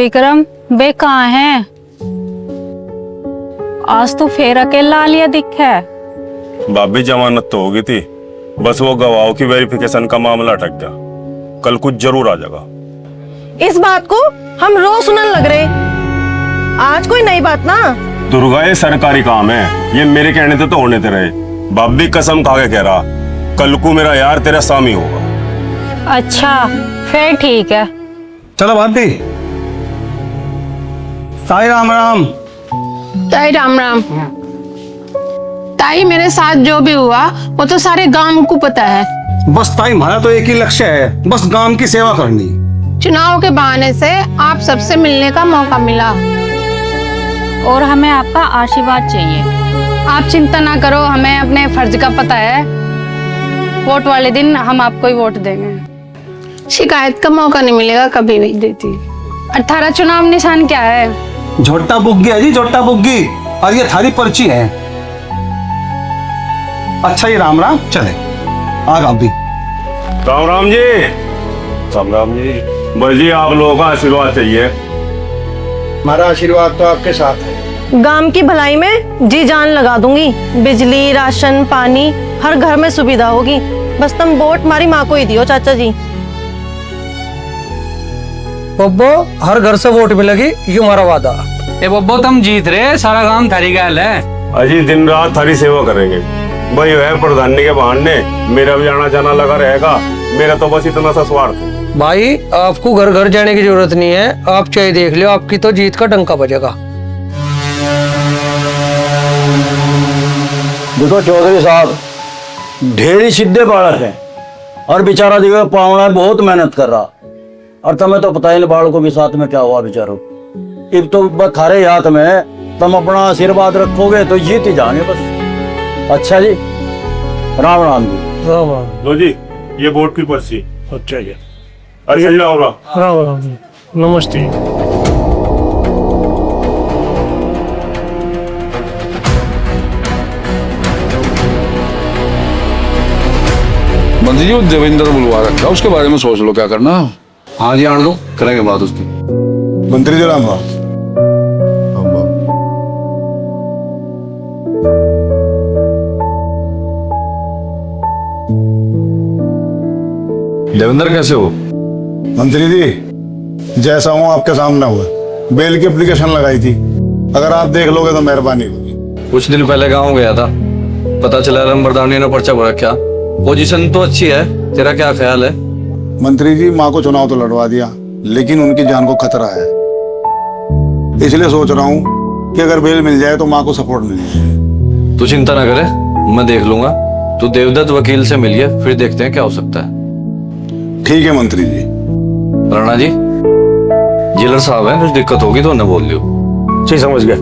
विक्रम बे कहाँ है? आज तो फिर अकेला आलिया दिखा है। भाभी जमानत तो होगी थी, बस वो गवाहों की वेरिफिकेशन का मामला अटक गया। कल कुछ जरूर आ जाएगा। इस बात को हम रोज सुनने लग रहे, आज कोई नई बात ना। दुर्गा ये सरकारी काम है, ये मेरे कहने से तो होने दे रहे। भाभी कसम खा के कह रहा, कल को मेरा यार तेरा स्वामी होगा। अच्छा फिर ठीक है। चलो भाभी। साई राम राम। ताई राम राम। ताई मेरे साथ जो भी हुआ वो तो सारे गांव को पता है। बस ताई हमारा तो एक ही लक्ष्य है, बस गांव की सेवा करनी। चुनाव के बहाने से आप सबसे मिलने का मौका मिला और हमें आपका आशीर्वाद चाहिए। आप चिंता ना करो, हमें अपने फर्ज का पता है। वोट वाले दिन हम आपको ही वोट देंगे, शिकायत का मौका नहीं मिलेगा कभी भी देती। 18 चुनाव निशान क्या है? झोटा बुग्गी है जी, झोटा बुग्गी। और ये थारी पर्ची है। अच्छा ये राम राम, चले आ भाभी। राम राम जी। राम राम जी। बस जी आप लोगों का आशीर्वाद चाहिए। हमारा आशीर्वाद तो आपके साथ है। गांव की भलाई में जी जान लगा दूंगी। बिजली, राशन, पानी हर घर में सुविधा होगी। बस तुम वोट हमारी माँ को ही दियो चाचा जी। बब्बो हर घर से वोट मिलेगी, ये हमारा वादा। ए बब्बो तुम जीत रहे, सारा काम थारी गैल है। अजी दिन रात थारी सेवा करेंगे। भाई वह प्रधानी के बहाने मेरा भी आना जाना लगा रहेगा। मेरा तो बस इतना सा स्वार्थ है। भाई आपको घर घर जाने की जरूरत नहीं है, आप चाहे देख लो, आपकी तो जीत का डंका बजेगा। देखो चौधरी साहब, ढेरी सीधे बालक है और बेचारा देखो पावना बहुत मेहनत कर रहा। और तुम्हें तो पता ही नहीं बाल को भी साथ में क्या हुआ बेचारों। अब तो बस थारे हाथ में, तुम अपना आशीर्वाद रखोगे तो जीत ही जाएंगे बस। अच्छा जी, राम राम जी। राम राम। लो जी ये वोट की पर्ची। अच्छा जी, अच्छा जी राम राम। राम राम जी, नमस्ते। मंत्री जी वो देवेंद्र बुलवा रखा, उसके बारे में सोच लो क्या करना। हाँ जी आने दो, करेंगे बात उसकी। मंत्री जी राम राम। देवेंद्र कैसे हो? मंत्री जी जैसा हूँ आपके सामने हुआ। बेल की एप्लीकेशन लगाई थी, अगर आप देख लोगे तो मेहरबानी होगी। कुछ दिन पहले गाँव गया था, पता चला रंबरदानी ने पर्चा भरा। क्या पोजीशन तो अच्छी है, तेरा क्या ख्याल है? मंत्री जी माँ को चुनाव तो लड़वा दिया, लेकिन उनकी जान को खतरा है। इसलिए सोच रहा हूँ कि अगर बेल मिल जाए तो माँ को सपोर्ट मिल जाए। तू चिंता ना करे, मैं देख लूंगा। तू देवदत्त वकील से मिलिए, फिर देखते हैं क्या हो सकता है। ठीक है मंत्री जी। राणा जी, जेलर साहब है, कुछ दिक्कत होगी तो उन्हें बोल दियो। जी समझ गए।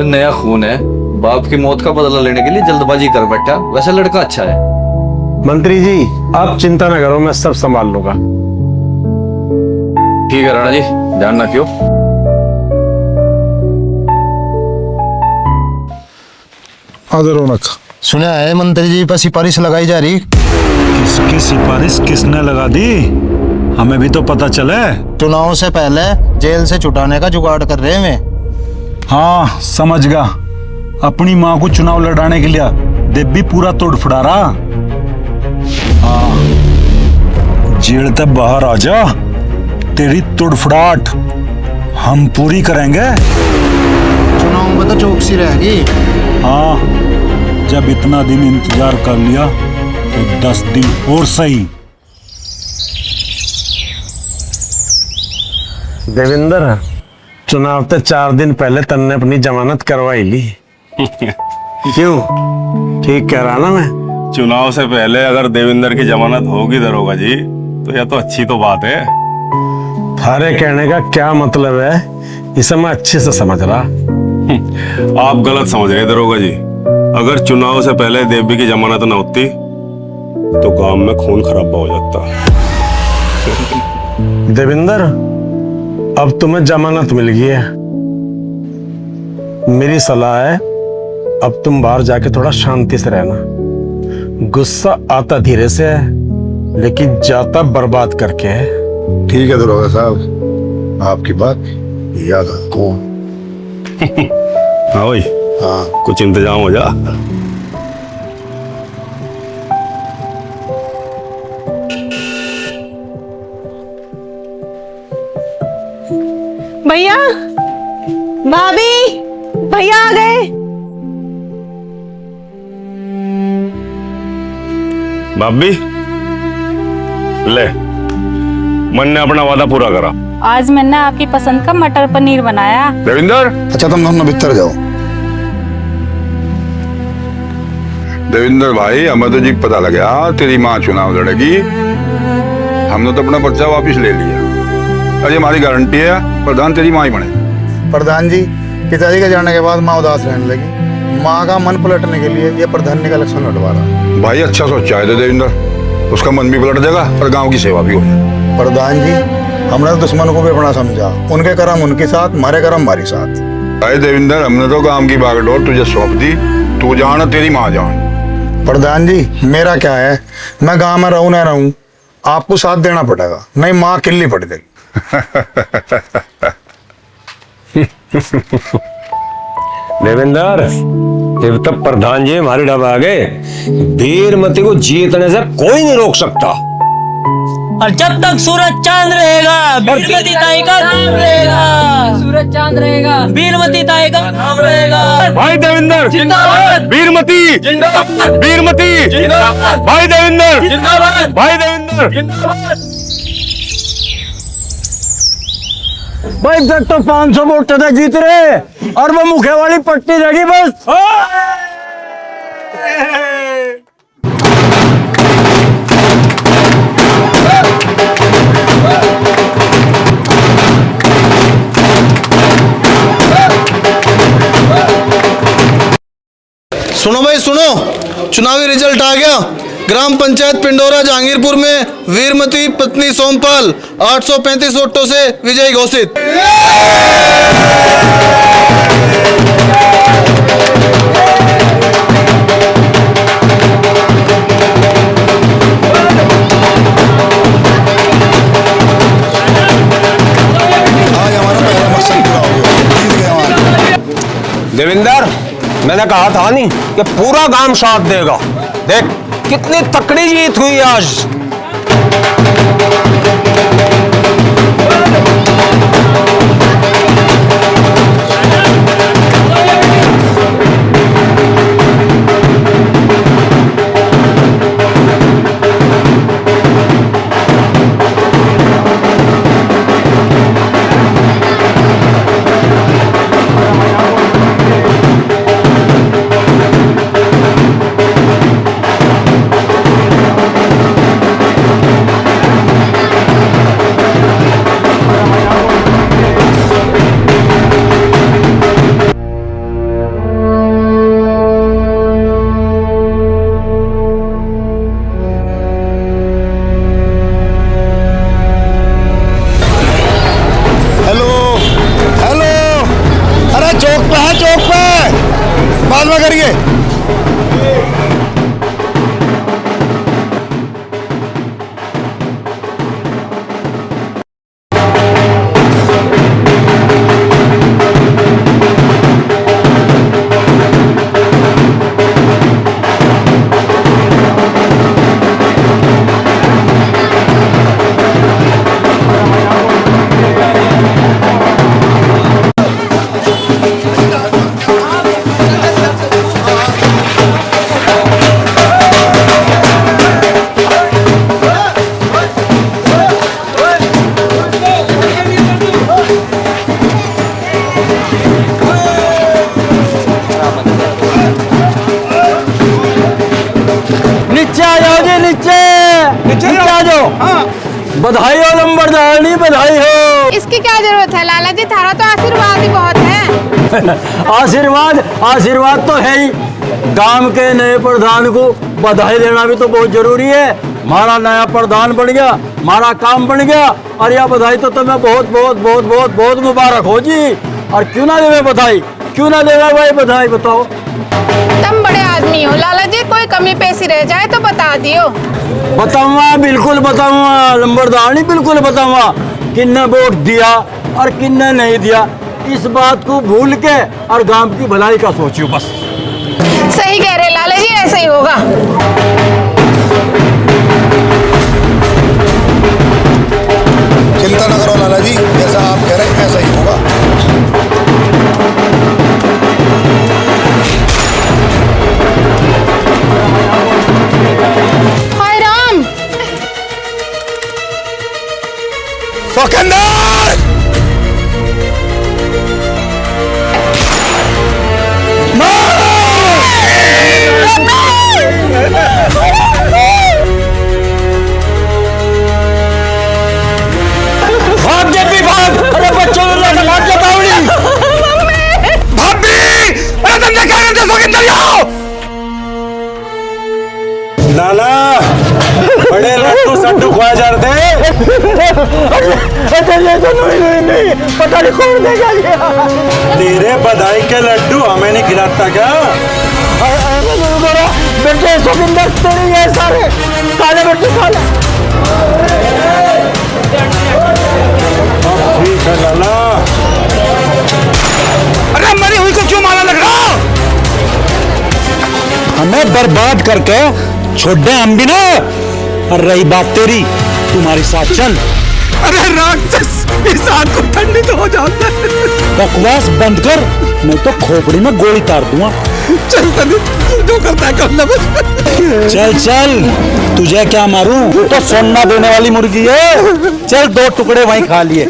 नया खून है, बाप की मौत का बदला लेने के लिए जल्दबाजी कर बैठा। वैसे लड़का अच्छा है। मंत्री जी आप चिंता न करो, मैं सब संभाल लूंगा। ठीक है राणा जी, ध्यान रखियो। रौनक सुना है मंत्री जी पर सिफारिश लगाई जा रही। किसकी सिफारिश किसने लगा दी, हमें भी तो पता चले। चुनाव से पहले जेल से छुटाने का जुगाड़ कर रहे हैं। हाँ समझ गया, अपनी माँ को चुनाव लड़ाने के लिए देवी पूरा तोड़ फुड़ा रहा। हाँ जेल तक बाहर आ जा, तेरी तोड़फुड़ाट हम पूरी करेंगे। चुनाव में तो चौकसी रहेगी। हाँ जब इतना दिन इंतजार कर लिया तो 10 दिन और सही। देवेंद्र चुनाव तो 4 दिन पहले तन्ने अपनी जमानत करवाई ली। क्यों, ठीक कह रहा ना मैं? चुनाव से पहले अगर देवेंद्र की जमानत होगी दरोगा जी, तो यह तो अच्छी तो बात है। थारे कहने का क्या मतलब है, इसे मैं अच्छे से समझ रहा। आप गलत समझ रहे दरोगा जी। अगर चुनाव से पहले देवी की जमानत न होती तो गांव में खून खराबा हो जाता। देवेंद्र अब तुम्हें जमानत मिल गई है, मेरी सलाह है अब तुम बाहर जाके थोड़ा शांति से रहना। गुस्सा आता धीरे से है लेकिन जाता बर्बाद करके है। ठीक है दरोगा साहब, आपकी बात याद रखो। हाँ भाई, हाँ कुछ इंतजाम हो जा। भैया, भाभी, भैया आ गए। भाभी ले, मन ने अपना वादा पूरा करा। आज मैंने आपकी पसंद का मटर पनीर बनाया। देविंदर, अच्छा तुम दोनों भीतर जाओ। देविंदर भाई, हमें तो जी पता लग गया तेरी माँ चुनाव लड़ेगी। हमने तो अपना पर्चा वापिस ले लिया। अरे हमारी गारंटी है प्रधान तेरी माँ ही बनेगी। प्रधान जी, पिताजी के जाने के बाद माँ उदास रहने लगी। माँ का मन पलटने के लिए ये प्रधान का इलेक्शन लड़वा रहा। भाई अच्छा सोचा है देविंदर, उसका मन भी पलट जाएगा और गांव की सेवा भी हो जाएगी। प्रधान जी, हमने दुश्मन को भी अपना समझा। उनके कर्म उनके साथ, हमारे कर्म हमारे साथ। भाई देविंदर, हमने तो काम की बागडोर तुझे सौंप दी। तू जान, तेरी माँ जान। प्रधान जी, मेरा क्या है, मैं गांव में रहूं ना रहूं, आपको साथ देना पड़ेगा, नहीं माँ किल्ली पड़ जाएगी। देवेंद्र, जब तक प्रधान जी हमारे डब आ गए, वीरमती को जीतने से कोई नहीं रोक सकता। और जब तक सूरज चांद रहेगा, वीरमती ताई का नाम रहेगा। सूरज चांद रहेगा, वीरमती ताई का नाम रहेगा। भाई देवेंद्र जिंदाबाद, वीरमती जिंदाबाद, वीरमती जिंदाबाद, भाई देवेंद्र जिंदाबाद, भाई देवेंद्र जिंदाबाद। भाई तक तो 500 वोट तो जीत रहे और वो मुखे वाली पट्टी रहेगी बस। सुनो भाई सुनो, चुनावी रिजल्ट आ गया। ग्राम पंचायत पिंडोरा जहांगीरपुर में वीरमती पत्नी सोमपाल 835 वोटों से विजयी घोषित। आज हमारा पहला मकसद पूरा हो गया, जीत गए हमारे। देवेंद्र, मैंने कहा था नहीं कि पूरा गांव साथ देगा। देख कितनी तकड़ी जीत हुई आज। बाद में करिए। बधाई हो लंबरदारनी, बधाई हो। इसकी क्या जरूरत है लाला जी, थारा तो आशीर्वाद ही बहुत है। आशीर्वाद तो है ही। गांव के नए प्रधान को बधाई देना भी तो बहुत जरूरी है। हमारा नया प्रधान बन गया, हमारा काम बन गया, और यह बधाई तो तुम्हें बहुत बहुत बहुत बहुत बहुत मुबारक हो जी। और क्यों ना देवे बधाई, क्यों ना देवे भाई बधाई, बताओ। तुम बड़े आदमी हो लाला जी, कोई कमी पेशी रह जाए तो बता दियो। बताऊंगा, बिल्कुल बताऊंगा लंबरदारनी, बिल्कुल बताऊंगा। किन्ने वोट दिया, और किन्ने नहीं दिया, इस बात को भूल के और गांव की भलाई का सोचियो बस। सही कह रहे लाला जी, ऐसा ही होगा। चिंता न करो लाला जी, जैसा आप कह रहे हैं ऐसा ही होगा। हाय राम। सोखंदर भाग जेपी भाग, अरे बच्चों ने लगा भाग जा बावड़ी। भाभी, अरे तुमने क्या करते सोखंदर आओ। लाला बड़े लड्डू सड्डू खुआ जा रहे थे। ये तो नहीं, पता नहीं कौन देगा ये। तेरे बधाई के लड्डू हमें नहीं खिलाता क्या? बेटे सोखिंदर तेरे ये सारे काले बेटे काले। ठीक है लाला। अरे मरी हुई को क्यों मारा लग रहा? हमें बर्बाद करके छोड़ दे हम भी ना। और रही बात तेरी, तुम्हारी साथ चल। अरे राक्षस, इस आग को ठंडी तो हो जाता है। बकवास बंद कर, नहीं तो खोपड़ी में गोली तार दूंगा। चल तभी जो करता है करना बस। चल चल, तुझे क्या मारूं, तू तो सोना देने वाली मुर्गी है। चल 2 टुकड़े वहीं खा लिए।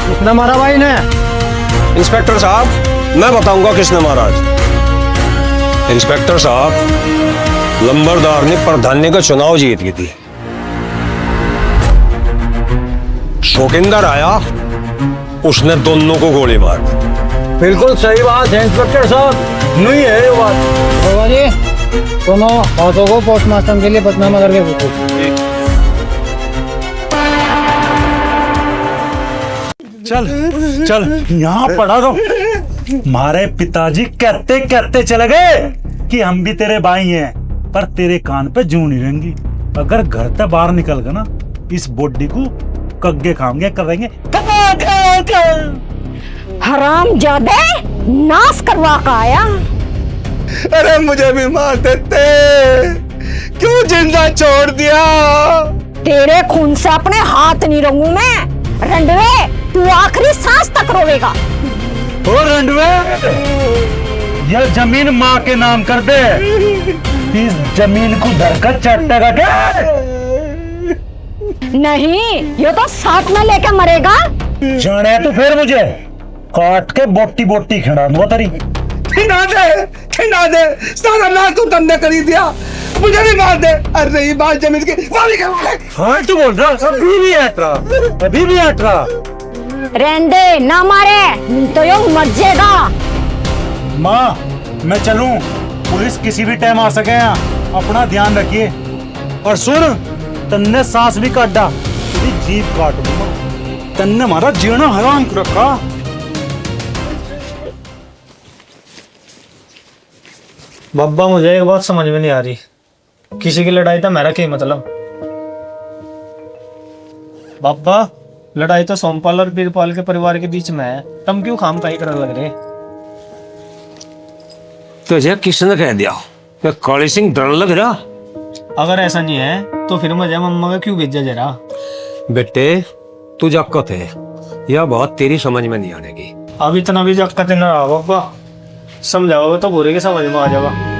कितना मारा भाई ने? इंस्पेक्टर साहब, मैं बताऊंगा किसने मारा आज। इंस्पेक्टर साहब, लंबरदार ने प्रधान्य का चुनाव जीत गई थी। शोकिंदर आया, उसने दोनों को गोली मार दी। बिल्कुल सही बात है इंस्पेक्टर साहब, नहीं है ये बात। बाबा जी, दोनों हाथों को पोस्टमार्टम के लिए बदनामा करके पूछो। चल चल, यहाँ पड़ा दो। हमारे पिताजी कहते कहते चले गए कि हम भी तेरे भाई हैं, पर तेरे कान पे जूं नहीं रहेंगी। अगर घर से बाहर निकल गए ना, इस बॉडी को कग्गे खाएंगे, करेंगे हराम जादे, नाश करवा का आया। अरे मुझे भी मार देते, क्यों जिंदा छोड़ दिया? तेरे खून से अपने हाथ नहीं रहूं मैं। रंडवे, तू आखिरी सांस तक रोवेगा। और रंडवे, यह जमीन माँ के नाम कर दे। इस जमीन को धरकर चट्टेगा क्या? नहीं, ये तो साथ में लेके मरेगा। जाने तो फिर मुझे काट के बोटी बोटी खिला दूंगा तेरी। खिला दे, सारा नाश तू तुमने कर ही दिया, मुझे भी मार दे। अरे ये बात जमीन की वाली के वाले। हाँ तू बोल रहा, अभी भी हट रहा। रेंडे ना मारे, नहीं तो यो मर जाएगा। माँ, मैं चलूं? पुलिस किसी भी टाइम आ सके हैं, अपना ध्यान रखिए। और सुन, तन्ने सांस भी काटा, तेरी जीभ काट दूंगा। तन्ने हमारा जीना हराम कर रखा। बब्बा, मुझे एक बात समझ में नहीं आ रही, किसी की लड़ाई था मेरा क्या मतलब? बब्बा, लड़ाई तो सोमपाल और बीरपाल के परिवार के बीच में है, तुम क्यों खामखाई करने लग रहे? तुझे किसने कह दिया कि काली सिंह डर लग रहा? अगर ऐसा नहीं है तो फिर मुझे मम्मा का क्यों भेजा जरा? बेटे, तू जक्कत है, यह बात तेरी समझ में नहीं आनेगी। अब इतना भी जक्कत न रहा बब्बा, समझाओगे तो बुरे के समझ में आ जाएगा।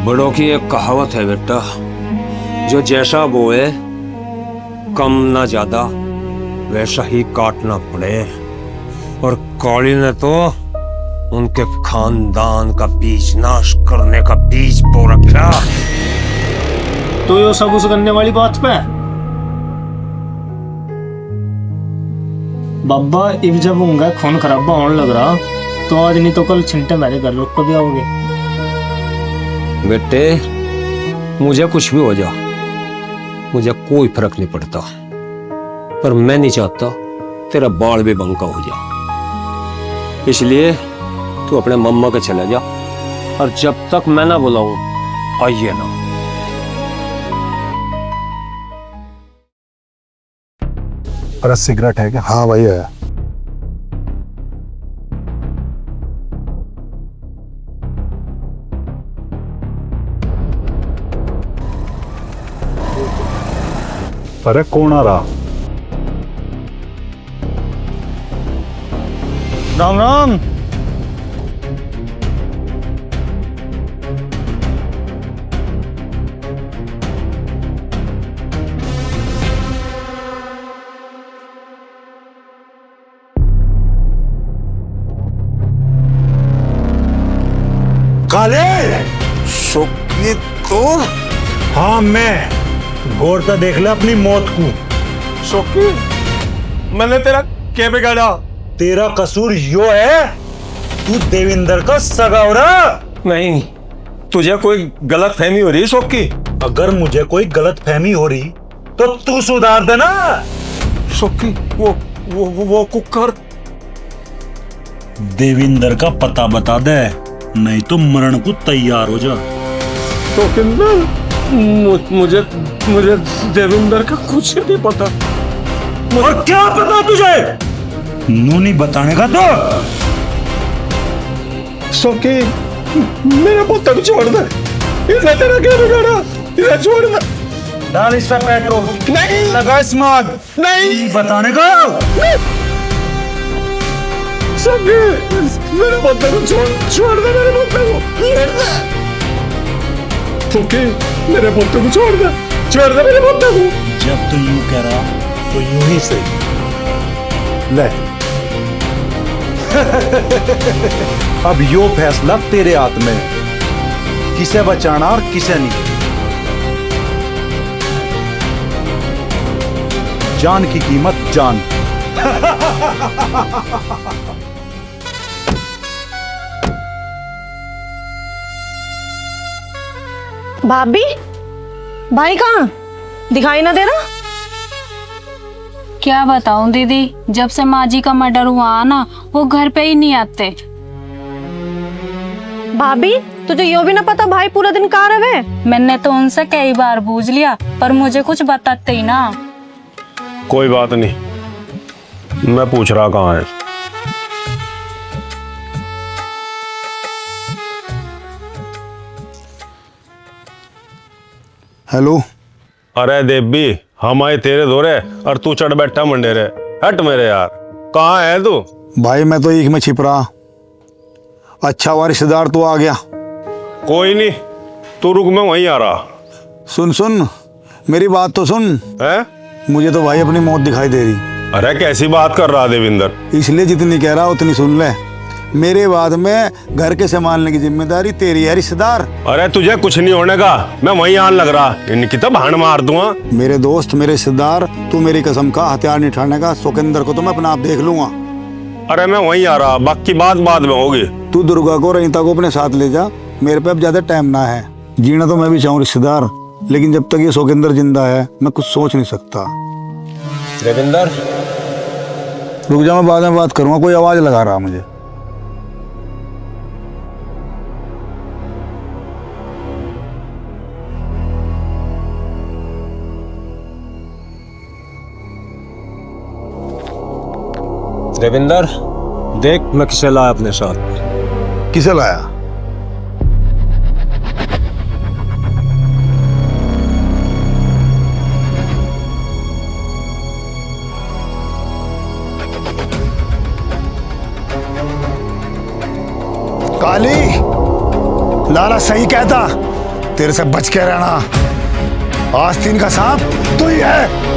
बड़ों की एक कहावत है बेटा, जो जैसा बोए कम ना ज्यादा वैसा ही काटना पड़े। और काली ने तो उनके खानदान का बीज नाश करने का बीज बो रखा। तो ये सब उस करने वाली बात पे बब्बा, इब जब होंगे खून खराबा होने लग रहा, तो आज नहीं तो कल छिंटे मेरे घर रुक कभी आओगे। बेटे, मुझे कुछ भी हो जा, मुझे कोई फर्क नहीं पड़ता, पर मैं नहीं चाहता तेरा बाल भी बंका हो जा। इसलिए तू अपने मम्मा के चला जा, और जब तक मैं ना बुलाऊं आइए ना। अरे सिगरेट है क्या? हाँ भाई है। अरे कौन आ रहा? राम राम। काले शोकी तो हाँ मैं गौर से देख ले अपनी मौत को। शोकी, मैंने तेरा क्या बिगाड़ा? तेरा कसूर यो है, तू देविंदर का सगा हो रहा। नहीं, तुझे कोई गलत फहमी हो रही है शोकी। अगर मुझे कोई गलत फहमी हो रही तो तू सुधार देना। शोकी, वो कुकर देविंदर का पता बता दे, नहीं तो मरण को तैयार हो जा। मुझे देविंदर का कुछ नहीं पता। और क्या पता तुझे? नू नहीं बताने का तो। शोकी, मेरा पुत्र को छोड़ दे। इसे तेरा क्या बिगाड़ा? इसे छोड़ दे। डाल इस पे पेट्रोल। नहीं, लगा स्मार्ट। नहीं बताने का। शोकी, मेरे पुत्र को छोड़ दे, मेरे पुत्र को। शोकी, मेरे पुत्र को छोड़ दे मेरे पुत्र को। जब तू यूं कह रहा तो यूं ही सही। ले अब यो फैसला तेरे हाथ में, किसे बचाना और किसे नहीं। जान की कीमत जान। भाभी, भाई कहाँ? दिखाई ना दे रहा। क्या बताऊं दीदी, जब से माँ जी का मर्डर हुआ ना, वो घर पे ही नहीं आते। भाभी, तुझे यो भी ना पता भाई पूरा दिन कहाँ रहे? मैंने तो उनसे कई बार पूछ लिया, पर मुझे कुछ बताते ही ना। कोई बात नहीं, मैं पूछ रहा कहाँ है। हेलो। अरे देवी, हम आए तेरे दौरे और तू चढ़ बैठा मंडेरे। हट मेरे यार, कहाँ है तू? भाई मैं तो एक में छिप रहा। अच्छा हुआ रिश्तेदार तो आ गया। कोई नहीं, तू रुक, मैं वहीं आ रहा। सुन सुन, मेरी बात तो सुन। है? मुझे तो भाई अपनी मौत दिखाई दे रही। अरे कैसी बात कर रहा देविंदर? इसलिए जितनी कह रहा उतनी सुन ले। मेरे बाद में घर के संभालने की जिम्मेदारी तेरी है रिश्तेदार। अरे तुझे कुछ नहीं होने का, मैं वहीं आने लग रहा। इनकी तो भाड़ मार दूंगा। मेरे दोस्त, मेरे रिश्तेदार, तू मेरी कसम का हथियार नहीं उठाने का। सुखिंदर को तो मैं अपना आप देख लूंगा। अरे मैं वहीं आ रहा, बाकी बात बाद में होगी। तू दुर्गा को, रहीता को अपने साथ ले जा। मेरे पे अब ज्यादा टाइम ना है। जीना तो मैं भी चाहूँ रिश्तेदार, लेकिन जब तक ये सुखिंदर जिंदा है मैं कुछ सोच नहीं सकता। देविंदर, रुक जा, मैं बाद में बात करूंगा। कोई आवाज लगा रहा मुझे। देविंदर, देख मैं किसे लाया अपने साथ। किसे लाया? काली, लाला सही कहता, तेरे से बच के रहना। आस्तीन का सांप तू ही है।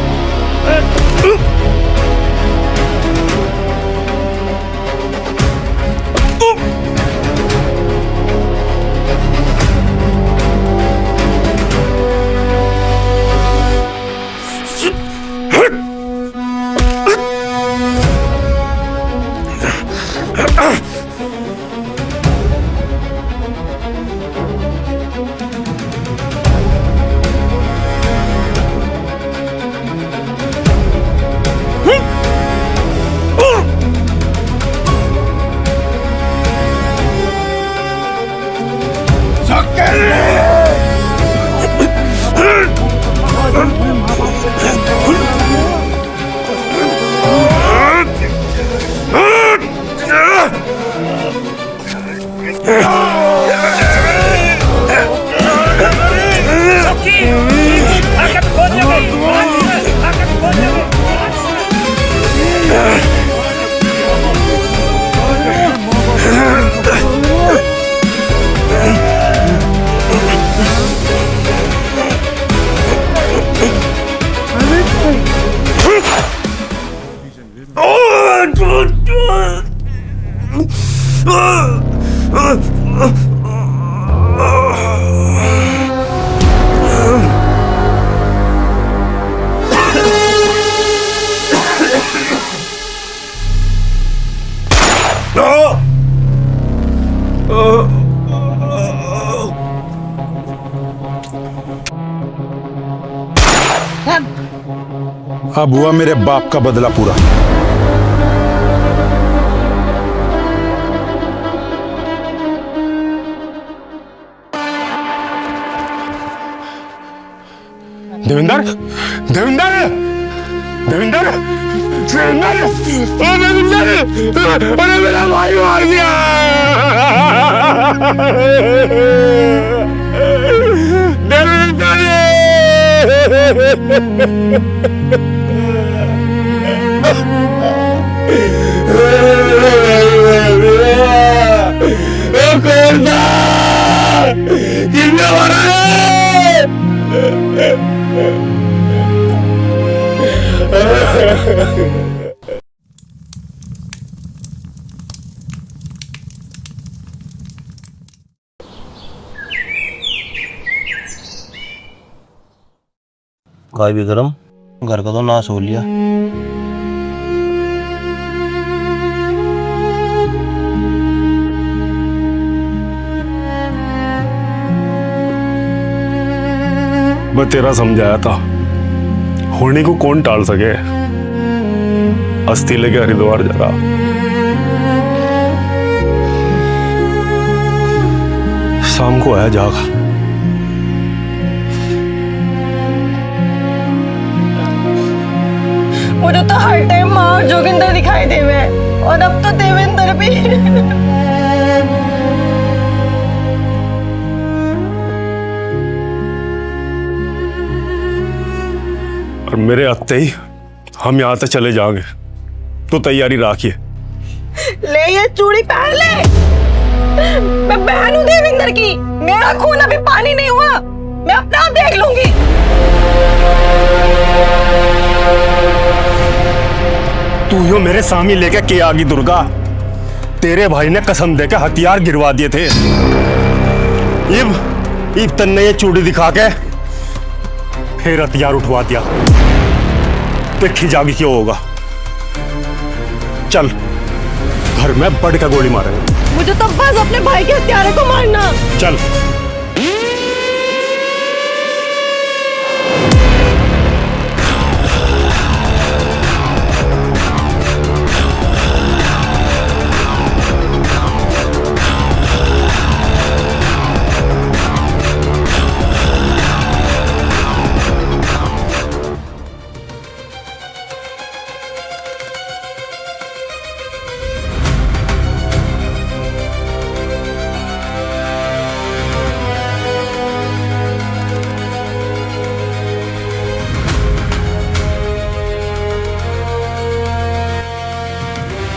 अब हुआ मेरे बाप का बदला पूरा। देविंदर, देविंदर, देविंदर, देविंदर, ओ देविंदर, अरे मेरा भाई मार दिया। कितना बड़ा है? काय विक्रम, घर का तो नाश हो लिया। मैं तेरा समझाया था, होने को कौन टाल सके। अस्थि लेके हरिद्वार जा रहा। शाम को आया जागा। मुझे तो हर टाइम माँ और जोगिंदर दिखाई देवे, और अब तो देवेंद्र भी। और मेरे आते ही हम यहाँ से चले जाएंगे, तो तैयारी रखिए। ले ये चूड़ी पहन ले। मैं बहन हूँ देवेंद्र की, मेरा खून अभी पानी नहीं हुआ, मैं अपना आप देख लूंगी। तू यो मेरे सामने लेके के आगी दुर्गा। तेरे भाई ने कसम देके हथियार गिरवा दिए थे। इब तन्ने ये चूड़ी दिखा के फिर हथियार उठवा दिया। देखी जागी क्यों होगा। चल घर में बढ़ के गोली मारेंगे। मुझे तो बस अपने भाई के हत्यारे को मारना। चल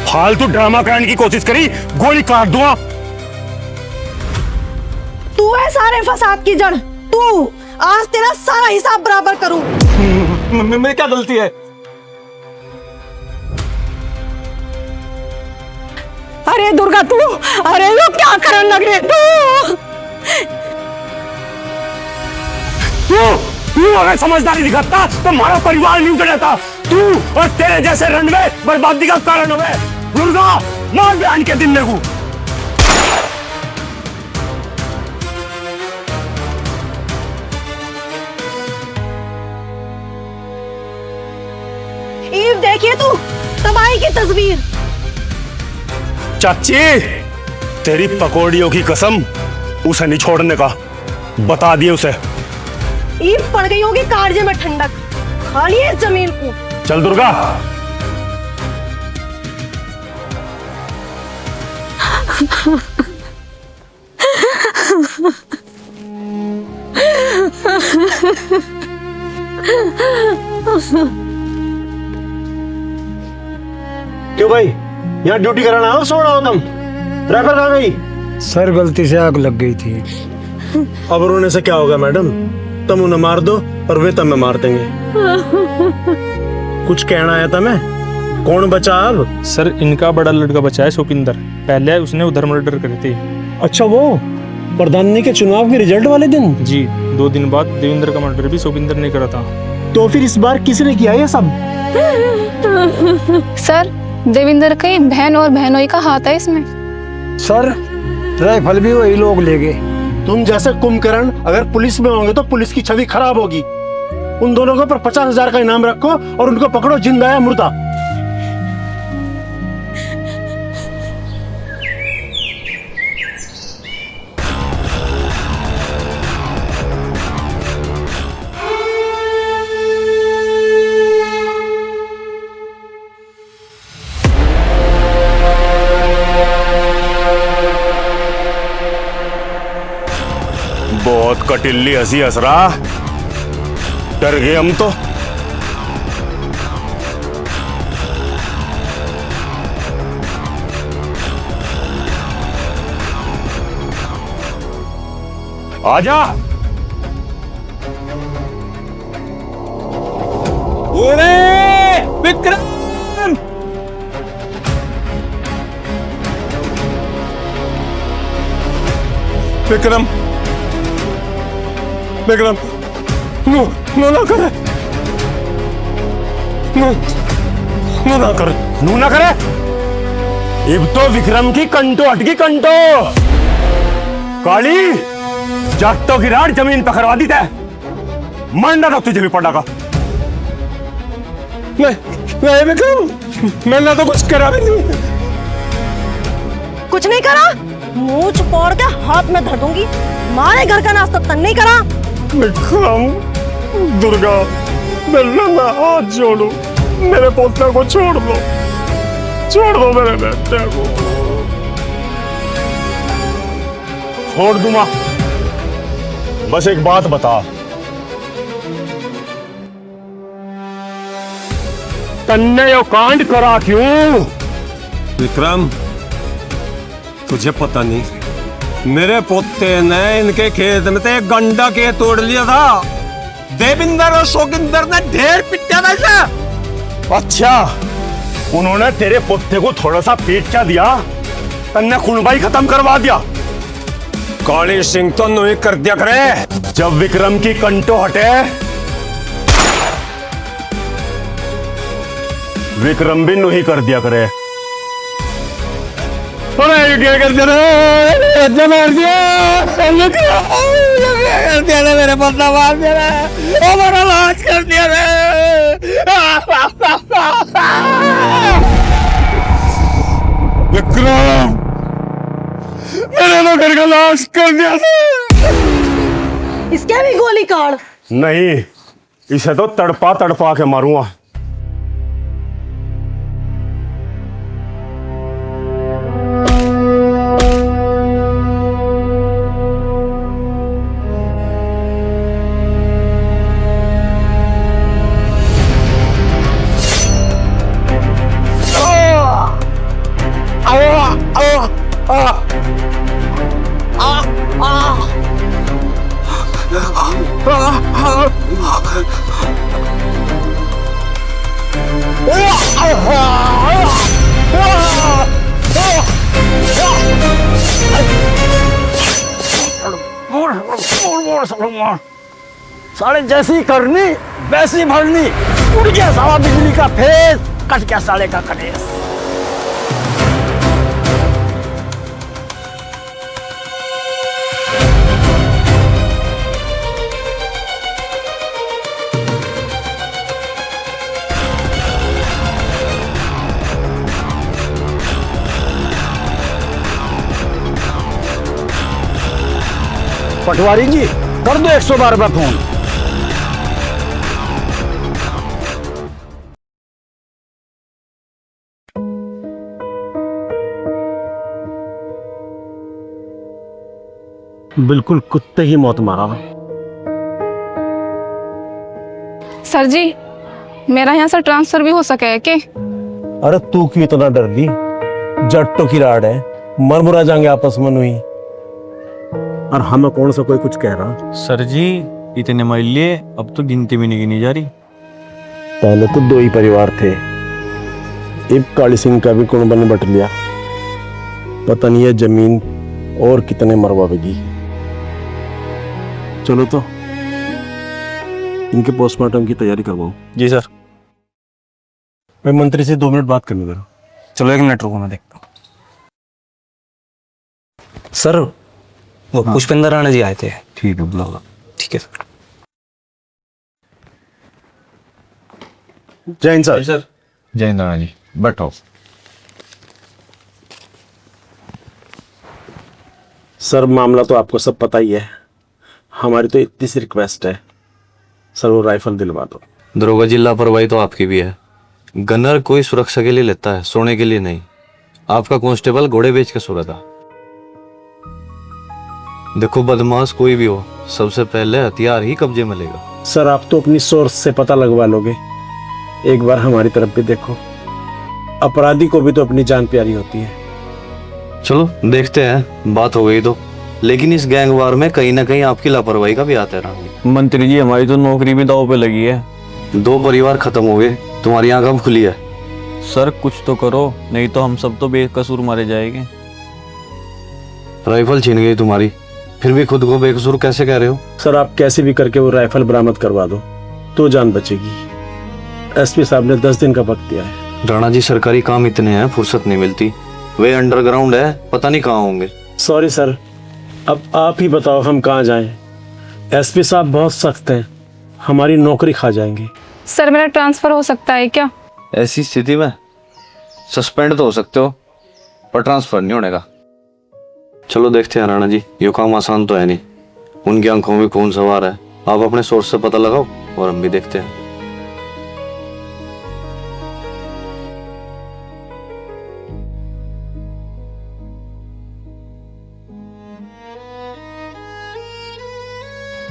फालतू ड्रामा कराने की कोशिश करी, गोली काट दूंगा। तू है सारे फसाद की जड़। तू, आज तेरा सारा हिसाब बराबर करूं। मेरी क्या गलती है? अरे दुर्गा तू, अरे ये क्या करने लग रही तू अगर समझदारी दिखाता तो हमारा परिवार नहीं उजड़ता। तू और तेरे जैसे रणवे बर्बादी का कारण हुए। दुर्गा मार बयान के दिन लगू। ईव देखिए तू, तबाही की तस्वीर। चाची तेरी पकौड़ियों की कसम, उसे नहीं छोड़ने का बता दिए उसे। ईव पड़ गई होगी कालजे में ठंडक, खा लिए इस जमीन को। चल दुर्गा। क्यों भाई, यहाँ ड्यूटी कराना हो, सो रहा हो तुम? रेफर कहाँ गई? सर गलती से आग लग गई थी। अब रोने से क्या होगा मैडम, तुम उन्हें मार दो और वे तब में मार देंगे। कुछ कहना आया था मैं, कौन बचा अब? सर इनका बड़ा लड़का बचा है सुकिंदर, पहले उसने उधर मर्डर करी थी। अच्छा वो प्रधानी के चुनाव के रिजल्ट वाले दिन? जी, 2 दिन बाद देवेंद्र का मर्डर भी सुकिंदर ने करा था। तो फिर इस बार किसने किया ये सब? सर देवेंद्र की बहन और बहनोई का हाथ है इसमें। सर राइफल भी वही लोग ले गए। तुम जैसे कुंभकर्ण अगर पुलिस में होंगे तो पुलिस की छवि खराब होगी। उन दोनों के ऊपर 50,000 का इनाम रखो और उनको पकड़ो, जिंदा या मुर्दा। बहुत कटिल्ली हंसी हंस रहा, डर गए हम तो। आजा। ओरे विक्रम, विक्रम, विक्रम, नो नो ना करे, नो नो ना करे, नू ना करे। अब तो विक्रम की कंटो हटगी, कंटो। काली जट्टों की राड जमीन पर करवा दी थे, मरना तो तुझे भी पड़ा का। नहीं विक्रम, मैंने तो कुछ करा भी नहीं। कुछ नहीं करा? मुंह छुपोड़ के हाथ में धर दूंगी। मारे घर का नाश्ता तन नहीं करा। विक्रम, दुर्गा, मैं हाथ जोड़ू, मेरे पोते को छोड़ दो, छोड़ दो मेरे बेटे को। छोड़ दूंगा, बस एक बात बता, तन्ने यो कांड करा क्यों? विक्रम, तुझे पता नहीं, मेरे पोते ने इनके खेत में से एक गंडा के तोड़ लिया था। देविंदर और शोकिंदर ने ढेर पिटा था इसे। अच्छा, उन्होंने तेरे पोते को थोड़ा सा पीट क्या दिया, तन्ने खूनबाई खत्म करवा दिया। काली सिंह तो नहीं कर दिया करे। जब विक्रम की कंटो हटे, विक्रम भी नहीं कर दिया करे। अरे क्या कर दिया रे? मार दिया, कर दिया रे, मेरे पोता मार दिया रे, हमारा लाश कर दिया रे। विक्रम, मेरे तो घर का लाश कर दिया था। इसके भी गोली काट। नहीं, इसे तो तड़पा तड़पा के मारूंगा। साले जैसी करनी वैसी भरनी, उड़ गया साला बिजली का फेस, कट गया साले का कनेस। पटवारी जी, कर दो 112 पे फोन। बिल्कुल कुत्ते ही मौत मारा। सर जी, मेरा यहाँ से ट्रांसफर भी हो सके है क्या? अरे तू क्यों इतना डर रही? जट्टों की राड है, मर मुरा जाएंगे आपस में नहीं। और हमें कौन सा कोई कुछ कह रहा? सर जी, इतने मार लिए, अब तो गिनती भी नहीं गिनी जा रही। पहले तो 2 ही परिवार थे, अब काली सिंह का भी कुंबा ने बट लिया। पता नहीं है जमीन और कितने मरवाएगी। चलो तो इनके पोस्टमार्टम की तैयारी करवाओ। जी सर। मैं मंत्री से 2 मिनट बात करने दे रहा हूँ। चलो 1 मिनट रुको, मैं देखता हूँ। सर, वो पुष्पेंद्र राणा जी आए थे। ठीक है, बुलाओ। ठीक है सर। जय हिंद सर। जय हिंद राणा जी, बैठो। सर मामला तो आपको सब पता ही है, हमारी तो इतनी सी रिक्वेस्ट है सर, वो राइफल दिलवा दो। दरोगा जी, लापरवाही तो आपकी भी है। गनर कोई सुरक्षा के लिए लेता है, सोने के लिए नहीं। आपका कांस्टेबल घोड़े बेच के सो रहा था। देखो बदमाश कोई भी हो, सबसे पहले हथियार ही कब्जे में लेगा। सर आप तो अपनी सोर्स से पता लगवा लोगे, एक बार हमारी तरफ भी देखो। अपराधी को भी तो अपनी जान प्यारी होती है। चलो देखते हैं, बात हो गई तो। लेकिन इस गैंगवार में कहीं ना कहीं आपकी लापरवाही का भी हाथ है राणा जी। मंत्री जी, हमारी तो नौकरी भी दांव पे लगी है। 2 परिवार खत्म हो गए, तुम्हारी आंख अब खुली है। सर कुछ तो करो, नहीं तो हम सब तो बेकसूर मारे जाएंगे। राइफल छीन गई तुम्हारी, फिर भी खुद को बेकसूर कैसे कह रहे हो? सर आप कैसे भी करके वो राइफल बरामद करवा दो तो जान बचेगी। एसपी साहब ने 10 दिन का वक्त दिया है। राणा जी, सरकारी काम इतने हैं, फुर्सत नहीं मिलती। वे अंडरग्राउंड है, पता नहीं कहाँ होंगे। सॉरी सर, अब आप ही बताओ हम कहाँ जाएं। एसपी साहब बहुत सख्त हैं, हमारी नौकरी खा जाएंगे। सर मेरा ट्रांसफर हो सकता है क्या? ऐसी स्थिति में सस्पेंड तो हो सकते हो, पर ट्रांसफर नहीं होने का। चलो देखते हैं राणा जी, ये काम आसान तो है नहीं। उनकी आंखों में खून सवार है। आप अपने सोर्स से पता लगाओ और हम भी देखते हैं।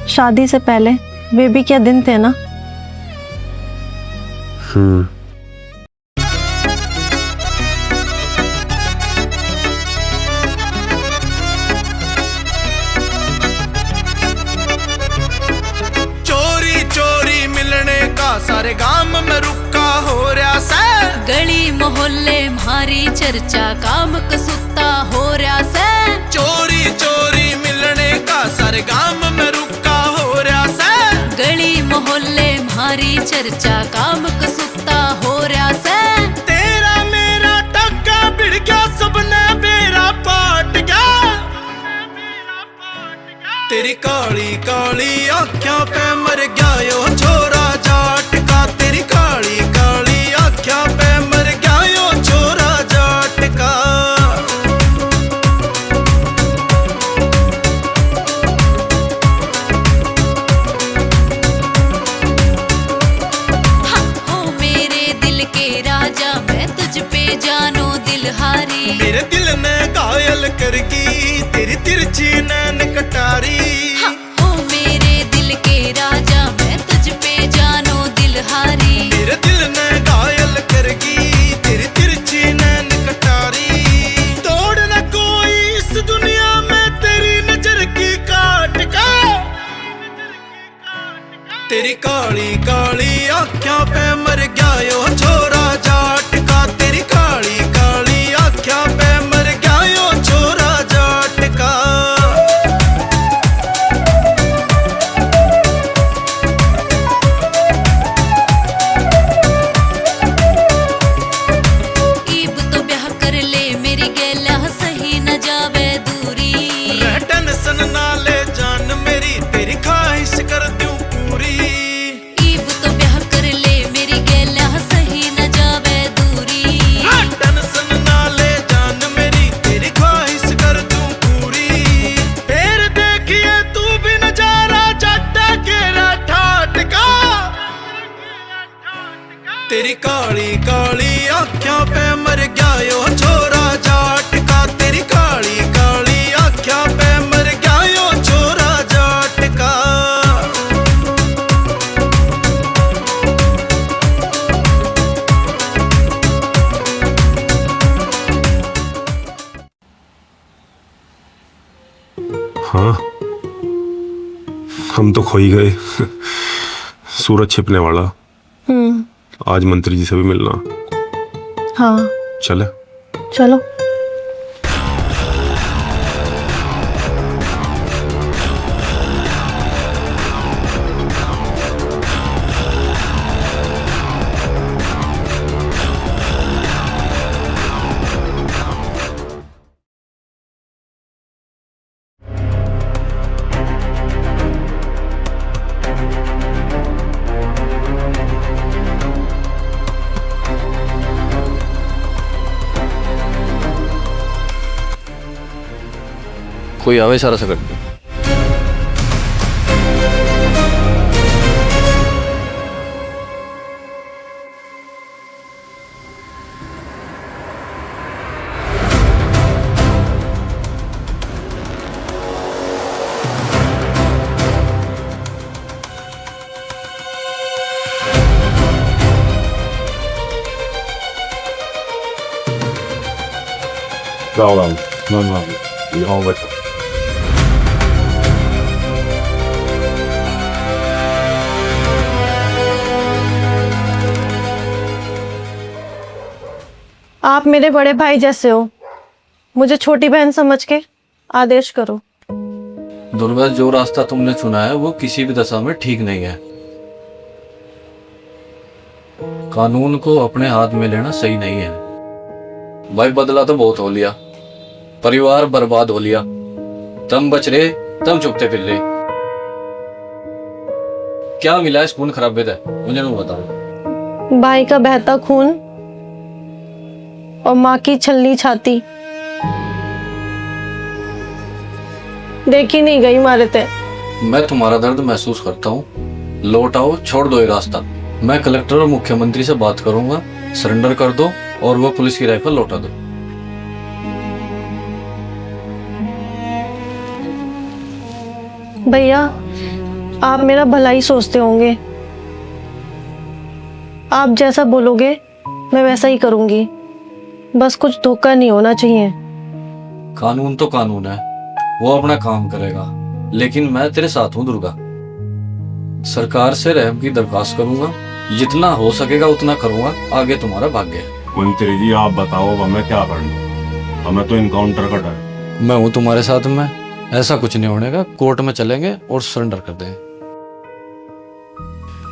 शादी से पहले वे भी क्या दिन थे ना। चोरी चोरी मिलने का सारे गांव में रुका हो रहा से। गली मोहल्ले मारी चर्चा, काम कसूता हो रहा से। चोरी चोरी मिलने का सारे गांव में रुका हो रहा से। गली मोहल्ले मारी चर्चा, काम कसूता हो रहा से। तेरा मेरा टक्का भिड़ गया, सबने बेरा पाट गया। तेरी काली काली आँखों पे मर गया यो छोरा जाट का। तेरी काली काली आँखों पे मर गया यो छोरा जाट का। हो मेरे दिल के राजा, मैं तुझ पे जानो दिल हारी। मेरे दिल ने घायल करगी तेरी तिरछी नैन कटारी। हो मेरे दिल के राजा, मैं तुझ पे जानो दिल हारी। मेरे दिल ने घायल करगी तेरी तिरछी नैन कटारी। तोड़ न कोई इस दुनिया में तेरी नजर की काट का। तेरी काली काली आँखों पे मर गया यो छोरा जाट का। तेरी काली काली आँखों पे मर गया यो छोरा जाट का। ईब तो ब्याह कर ले मेरी गैला, सही न जावे दूरी। रह टेंशन ना ले जान मेरी, तेरी ख्वाहिश कर दूं पूरी। ईब तो ब्याह कर ले मेरी गैला, सही न जावे दूरी। टेंशन ना ले जान मेरी, तेरी ख्वाहिश कर दूं पूरी। फिर देखिए तू भी नजारा जट्टा केरा ठाट का। तेरी काली काली आँखों पे मर गया यो छोरा जाट का। तेरी काली काली आँखों पे मर गया यो छोरा जाट का। हाँ, हम तो खो ही गए। सूरज छिपने वाला। आज मंत्री जी से भी मिलना। हाँ चले। चलो। कोई आवे सारा से कर दे। आप मेरे बड़े भाई जैसे हो, मुझे छोटी बहन समझ के आदेश करो। दुर्गा, जो रास्ता तुमने चुना है वो किसी भी दशा में ठीक नहीं है। कानून को अपने हाथ में लेना सही नहीं है। भाई बदला तो बहुत हो लिया, परिवार बर्बाद हो लिया, तुम बच रहे, तुम चुपते फिर रहे। क्या मिला इस खून खराबे से, मुझे नहीं बताओ। भाई का बहता खून और माँ की छलनी छाती देखी नहीं गई मारे थे। मैं तुम्हारा दर्द महसूस करता हूँ, लौट आओ, छोड़ दो ये रास्ता। मैं कलेक्टर और मुख्यमंत्री से बात करूंगा, सरेंडर कर दो और वो पुलिस की राइफल लौटा दो। भैया, आप मेरा भला ही सोचते होंगे। आप जैसा बोलोगे मैं वैसा ही करूंगी, बस कुछ धोखा नहीं होना चाहिए। कानून तो कानून है, वो अपना काम करेगा, लेकिन मैं तेरे साथ हूँ दुर्गा। सरकार से रहम की दरखास्त करूंगा, जितना हो सकेगा उतना करूंगा, आगे तुम्हारा भाग्य है। मंत्री जी आप बताओ हमें क्या करना, हमें तो इनकाउंटर का डर। मैं हूँ तुम्हारे साथ में, ऐसा कुछ नहीं होने का। कोर्ट में चलेंगे और सरेंडर कर देंगे,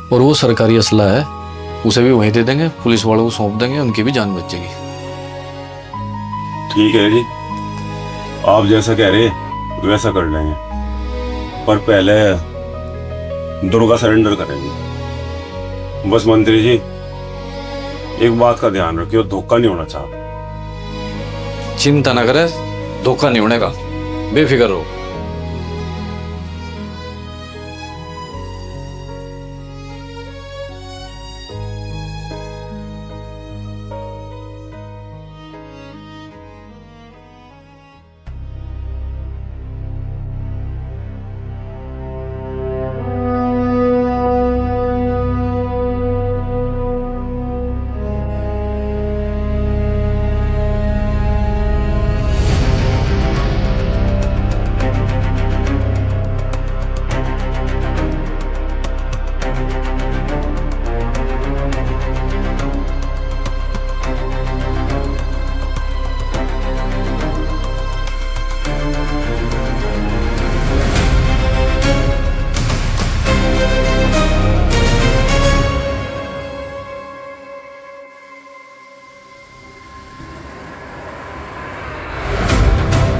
और वो सरकारी असला है उसे भी वहीं दे देंगे, पुलिस वालों को सौंप देंगे, उनकी भी जान बचेगी। ठीक है जी, आप जैसा कह रहे वैसा कर लेंगे, पर पहले दुर्गा सरेंडर करेंगे। बस मंत्री जी एक बात का ध्यान रखिए, धोखा नहीं होना चाहता। चिंता न करे, धोखा नहीं होने का, बेफिक्र रहो।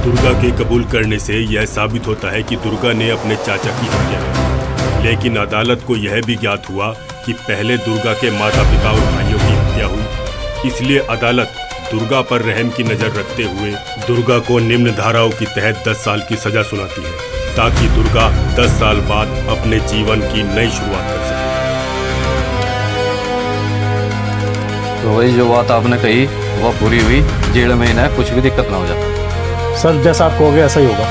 दुर्गा के कबूल करने से यह साबित होता है कि दुर्गा ने अपने चाचा की हत्या की, लेकिन अदालत को यह भी ज्ञात हुआ कि पहले दुर्गा के माता पिता और भाइयों की हत्या हुई। इसलिए अदालत दुर्गा पर रहम की नज़र रखते हुए दुर्गा को निम्न धाराओं के तहत 10 साल की सजा सुनाती है, ताकि दुर्गा 10 साल बाद अपने जीवन की नई शुरुआत कर सके। तो वही जो बात आपने कही वह पूरी हुई, जेल में ना कुछ भी दिक्कत ना हो जाए। सर जैसा आप कहोगे ऐसा ही होगा।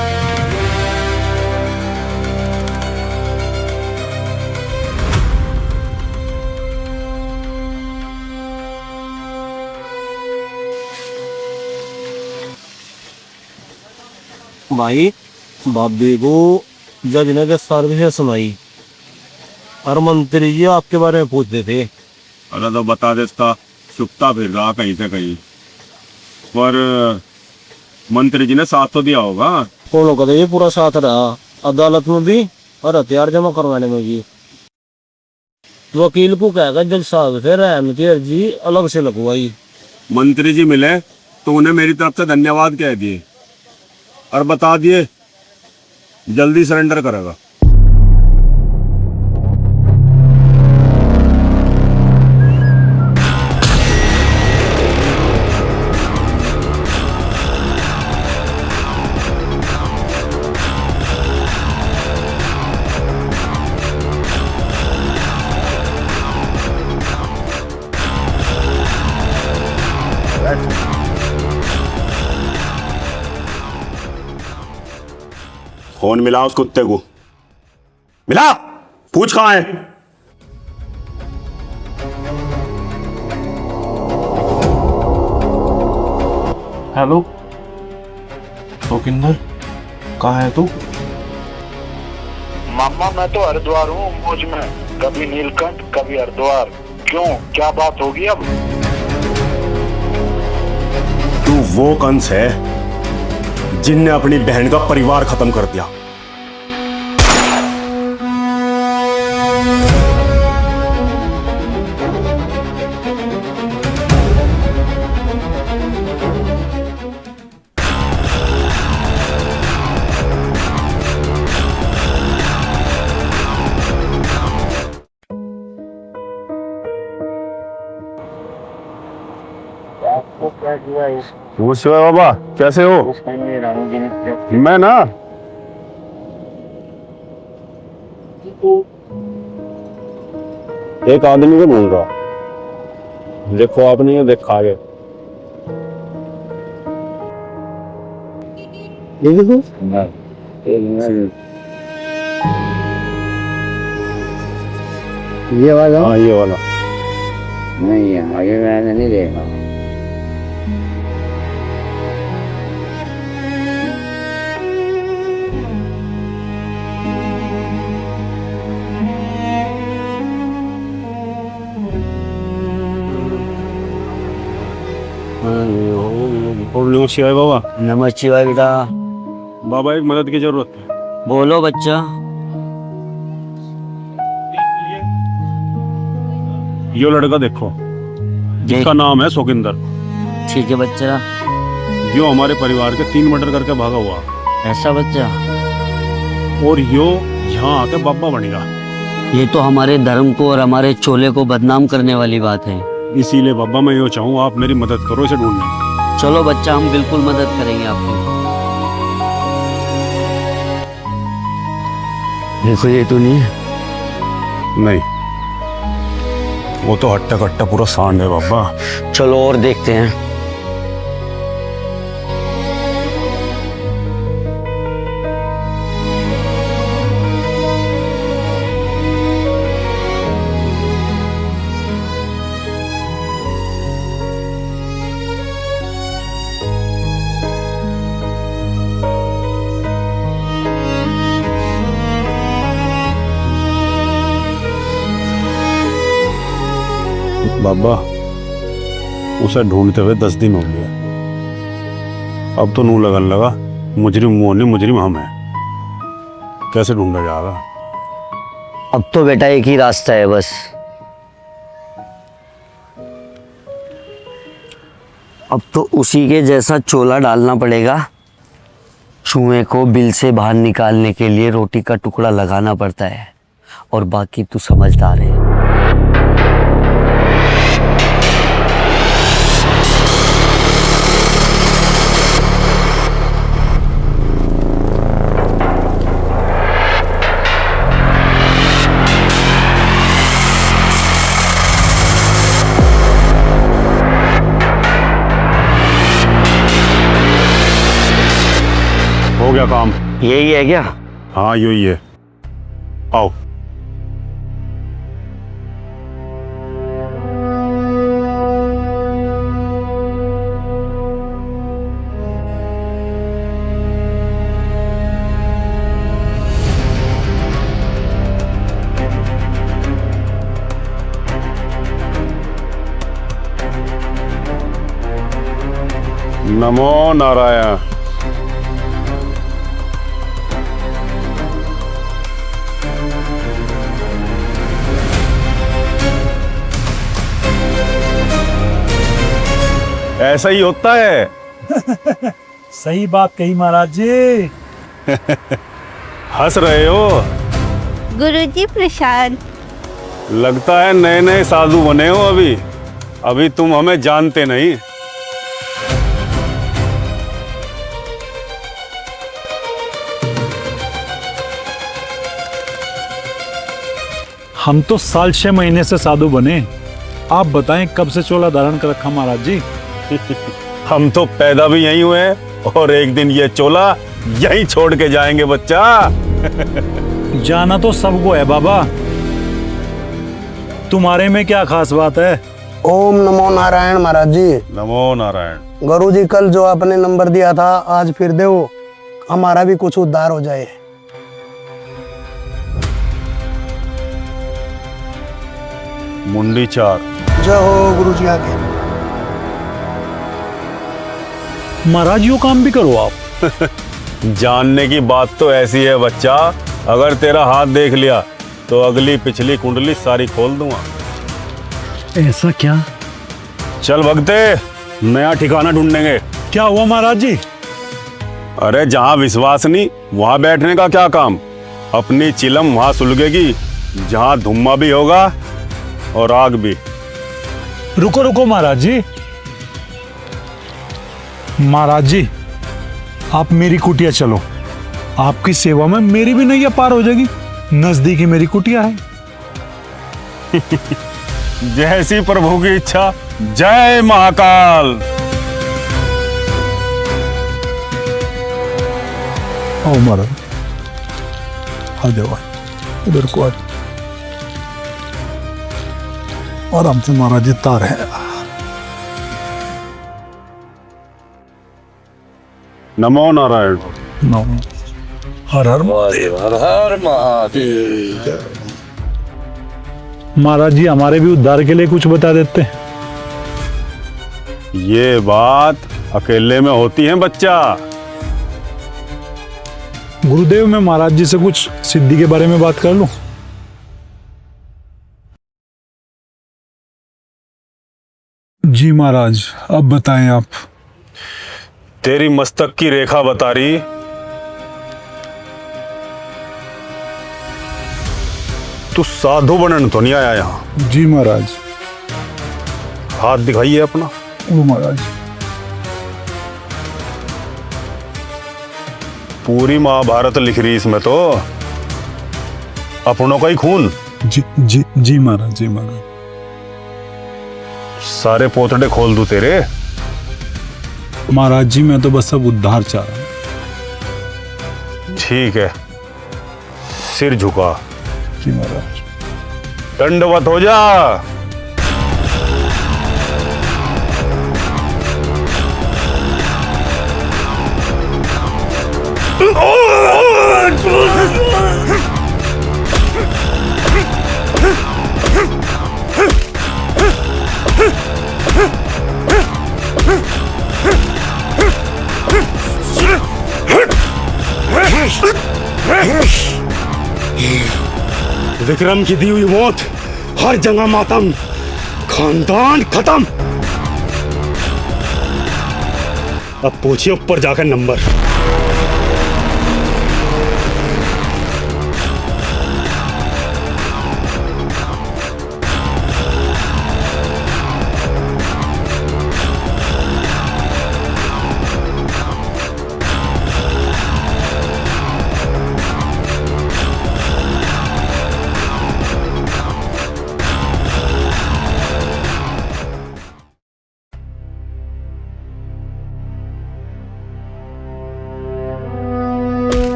भाई बाबी को जज ने के सर्विस सुनाई और मंत्री जी आपके बारे में पूछते थे। अरे तो बता देता, छुपता फिर रहा कहीं से कहीं, पर मंत्री जी ने साथ तो दिया होगा। कौन कहते ये पूरा साथ रहा, अदालत में भी और हथियार जमा करवाने में भी। वकील को कहेगा जज साहब से रहम की अर्जी अलग से लगवाई। मंत्री जी मिले तो उन्हें मेरी तरफ से धन्यवाद कह दिए और बता दिए जल्दी सरेंडर करेगा। फोन मिला उस कुत्ते को, मिला, पूछ कहाँ है। हेलो शोकिंदर, कहाँ है तू? मामा मैं तो हरिद्वार हूँ मौज में, कभी नीलकंठ कभी हरिद्वार। क्यों, क्या बात होगी अब? तू वो कंस है जिनने अपनी बहन का परिवार खत्म कर दिया। वो शिवा बाबा कैसे हो? मैं ना एक आदमी को ढूंढ रहा, देखो आपने ये देखा आगे, ये देखो ये वाला। हाँ ये वाला नहीं, आगे मैंने नहीं देखा। शिवाय बाबा। नमस्ते शिवाय बेटा। बाबा एक मदद की जरूरत है। बोलो बच्चा। ये लड़का देखो, जिसका नाम है शोकिंदर। ठीक है बच्चा। यो हमारे परिवार के 3 मर्डर करके भागा हुआ। ऐसा बच्चा? और यो यहाँ आके बाबा बनेगा। ये तो हमारे धर्म को और हमारे चोले को बदनाम करने वाली बात है। इसीलिए बाबा मैं यो चाहूँ आप मेरी मदद करो इसे ढूंढने। चलो बच्चा, हम बिल्कुल मदद करेंगे आपकी। देखो ये तो नहीं है। नहीं, वो तो हट्टा कट्टा पूरा सांड है बाबा। चलो और देखते हैं। बाबा उसे ढूंढते हुए 10 दिन हो गए। अब तो नू लगन लगा मुजरिम वो नहीं, मुजरिम हम हैं। कैसे ढूंढा जाएगा? अब तो बेटा एक ही रास्ता है बस। अब तो उसी के जैसा चोला डालना पड़ेगा। चूहे को बिल से बाहर निकालने के लिए रोटी का टुकड़ा लगाना पड़ता है, और बाकी तू समझदार है। हो गया काम। यही है क्या? हाँ यही है, आओ। नमो नारायण। ऐसा ही होता है। सही बात कही महाराज जी। हंस रहे हो? गुरुजी प्रसाद। लगता है नए नए साधु बने हो अभी तुम हमें जानते नहीं। हम तो साल 6 महीने से साधु बने। आप बताएं कब से चोला धारण कर रखा महाराज जी? हम तो पैदा भी यहीं हुए हैं और एक दिन ये चोला यहीं छोड़ के जाएंगे बच्चा। जाना तो सबको है बाबा, तुम्हारे में क्या खास बात है? ओम नमो नारायण महाराज जी। नमो नारायण। गुरु जी कल जो आपने नंबर दिया था आज फिर दो, हमारा भी कुछ उद्धार हो जाए। मुंडी 4। जय हो गुरु जी आगे। महाराज यो काम भी करो आप। जानने की बात तो ऐसी है बच्चा, अगर तेरा हाथ देख लिया तो अगली पिछली कुंडली सारी खोल दूंगा। ऐसा क्या? चल भगते, नया ठिकाना ढूंढेंगे। क्या हुआ महाराज जी? अरे जहां विश्वास नहीं वहां बैठने का क्या काम। अपनी चिलम वहां सुलगेगी जहां धुम्मा भी होगा और आग भी। रुको रुको महाराज जी। महाराज जी आप मेरी कुटिया चलो, आपकी सेवा में मेरी भी नैया पार हो जाएगी। नजदीकी मेरी कुटिया है। जैसी प्रभु की इच्छा। जय महाकाल। आओ महाराज, आ जाओ इधर को। और हमसे महाराज जी तार है। नमो नारायण। नमो। हर हर महादेव। हर हर महादेव। महाराज जी हमारे भी उद्धार के लिए कुछ बता देते हैं। ये बात अकेले में होती है बच्चा। गुरुदेव मैं महाराज जी से कुछ सिद्धि के बारे में बात कर लूं? जी महाराज अब बताएं आप। तेरी मस्तक की रेखा बता रही। तू साधु बनने तो नहीं आया यहाँ। जी महाराज। हाथ दिखाइए अपना। ओ महाराज। पूरी महाभारत लिख रही इसमें तो, अपनों का ही खून। जी जी जी महाराज। जी महाराज। सारे पोतड़े खोल दूं तेरे। महाराज जी मैं तो बस अब उद्धार चाह रहा हूं। ठीक है, सिर झुका। जी महाराज। दंडवत हो जा। विक्रम की दी हुई मौत, हर जगह मातम, खानदान खत्म। अब पूछिए ऊपर जाकर नंबर।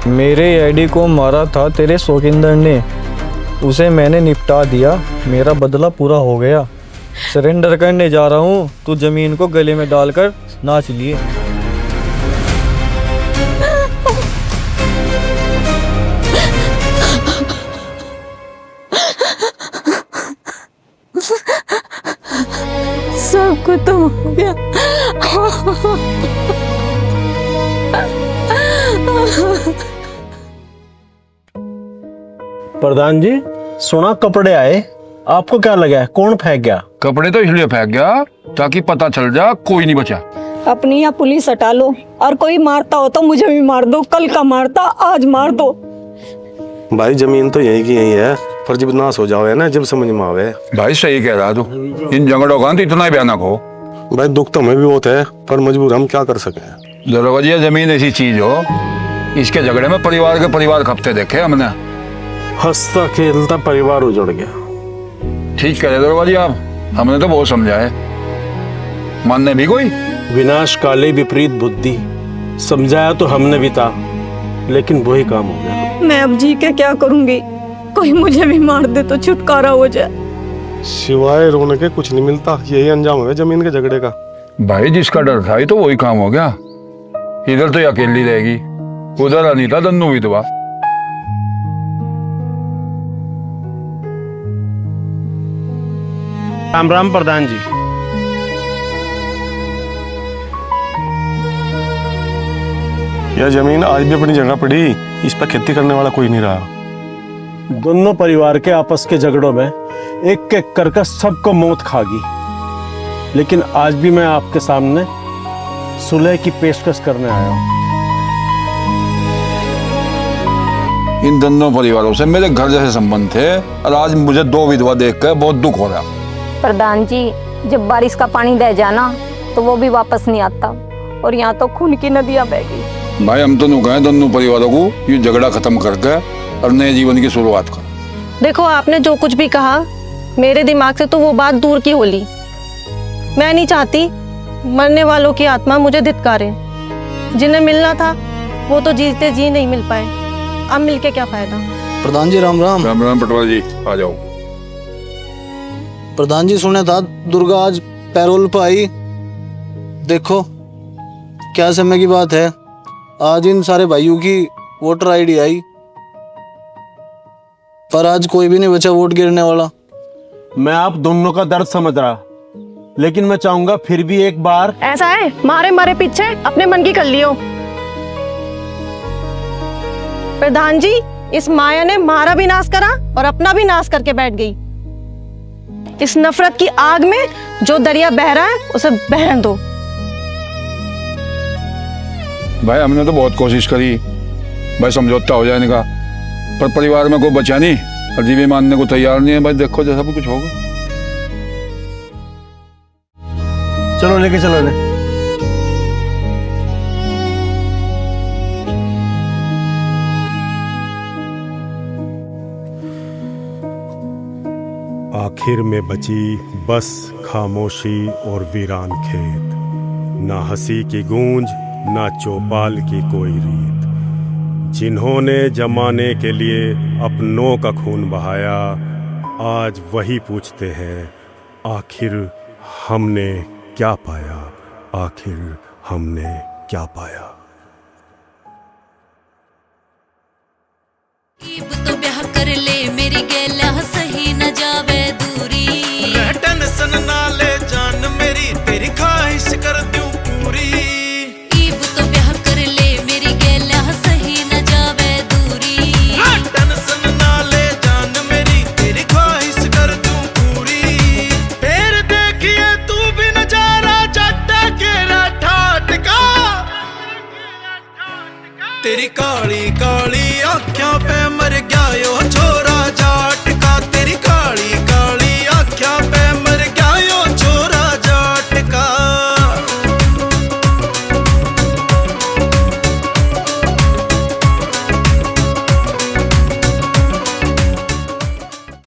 मेरे आईडी को मारा था तेरे शौकिंदर ने, उसे मैंने निपटा दिया, मेरा बदला पूरा हो गया। सरेंडर करने जा रहा हूँ, तू जमीन को गले में डालकर नाच लिए। सब खत्म हो गया। प्रधान जी सुना कपड़े आए, आपको क्या लगा है कौन फेंक गया? कपड़े तो इसलिए फेंक गया ताकि पता चल जा कोई नहीं बचा। अपनी या पुलिस हटा लो, और कोई मारता हो तो मुझे भी मार दो। कल का मारता आज मार दो। भाई जमीन तो यहीं की यहीं है, पर जब नाश हो जावे ना, जब समझ में आवे। भाई सही कह रहा तू, इन झगड़ों का तो इतना ही भयानक हो। भाई दुख तो हमें भी बहुत है, पर मजबूर हम क्या कर सके। दरोगा जी, जमीन ऐसी चीज हो, इसके झगड़े में परिवार के परिवार खपते देखे हमने। हंसता खेलता परिवार उजड़ गया। ठीक कह रहे दरोगा जी आप, हमने तो बहुत समझा है, मानने भी कोई। विनाश काले विपरीत बुद्धि, समझाया तो हमने भी था, लेकिन वही काम हो गया। मैं अब जी के क्या करूंगी? कोई मुझे भी मार दे तो छुटकारा हो जाए। सिवाय रोने के कुछ नहीं मिलता, यही अंजाम है जमीन के झगड़े का। भाई जिसका डर था तो वही काम हो गया। इधर तो ये अकेली रहेगी, उधर अनीता दन्नू विधवा। राम राम प्रधान जी। यह जमीन आज भी अपनी जगह पड़ी, इस पर खेती करने वाला कोई नहीं रहा। दोनों परिवार के आपस के झगड़ों में एक एक करके सबको मौत खा गई, लेकिन आज भी मैं आपके सामने सुलह की पेशकश करने आया हूँ। इन दोनों परिवारों से मेरे घर जैसे संबंध थे, और आज मुझे दो विधवा देखकर बहुत दुख हो रहा। प्रधान जी, जब बारिश का पानी बह जाना तो वो भी वापस नहीं आता, और यहाँ तो खून की नदियां बह गई। भाई हम तो नु कहें दोनों परिवारों को ये झगड़ा खत्म करके और नए जीवन की शुरुआत कर। देखो, आपने जो कुछ भी कहा, मेरे दिमाग से तो वो बात दूर की होली। मैं नहीं चाहती मरने वालों की आत्मा मुझे धिक्कारे। जिन्हें मिलना था वो तो जीते जी नहीं मिल पाए, अब मिलके क्या फायदा। प्रधान जी राम राम। राम राम पटवारी जी, आ जाओ। प्रधान जी, सुना था दुर्गा आज पैरोल पर आई। देखो क्या समय की बात है, आज इन सारे भाइयों की वोटर आईडी आई, पर आज कोई भी नहीं बचा वोट गिरने वाला। मैं आप दोनों का दर्द समझ रहा, लेकिन मैं चाहूंगा फिर भी एक बार। ऐसा है, मारे मारे पीछे अपने मन की कर लियो। प्रधान जी, इस माया ने हमारा भी नाश करा और अपना भी नाश करके बैठ गई। इस नफरत की आग में जो दरिया बह रहा है उसे बहने दो। भाई हमने तो बहुत कोशिश करी, भाई समझौता हो जाए इनका, पर परिवार में कोई बचा नहीं, अजी भी मानने को तैयार नहीं है। भाई देखो जैसा भी कुछ होगा। चलो लेके चलो ने। आखिर में बची बस खामोशी और वीरान खेत, ना हंसी की गूंज ना चौपाल की कोई रीत। जिन्होंने जमाने के लिए अपनों का खून बहाया, आज वही पूछते हैं आखिर हमने क्या पाया, आखिर हमने क्या पाया। तो ब्याह कर ले मेरी गैला सही न जावे।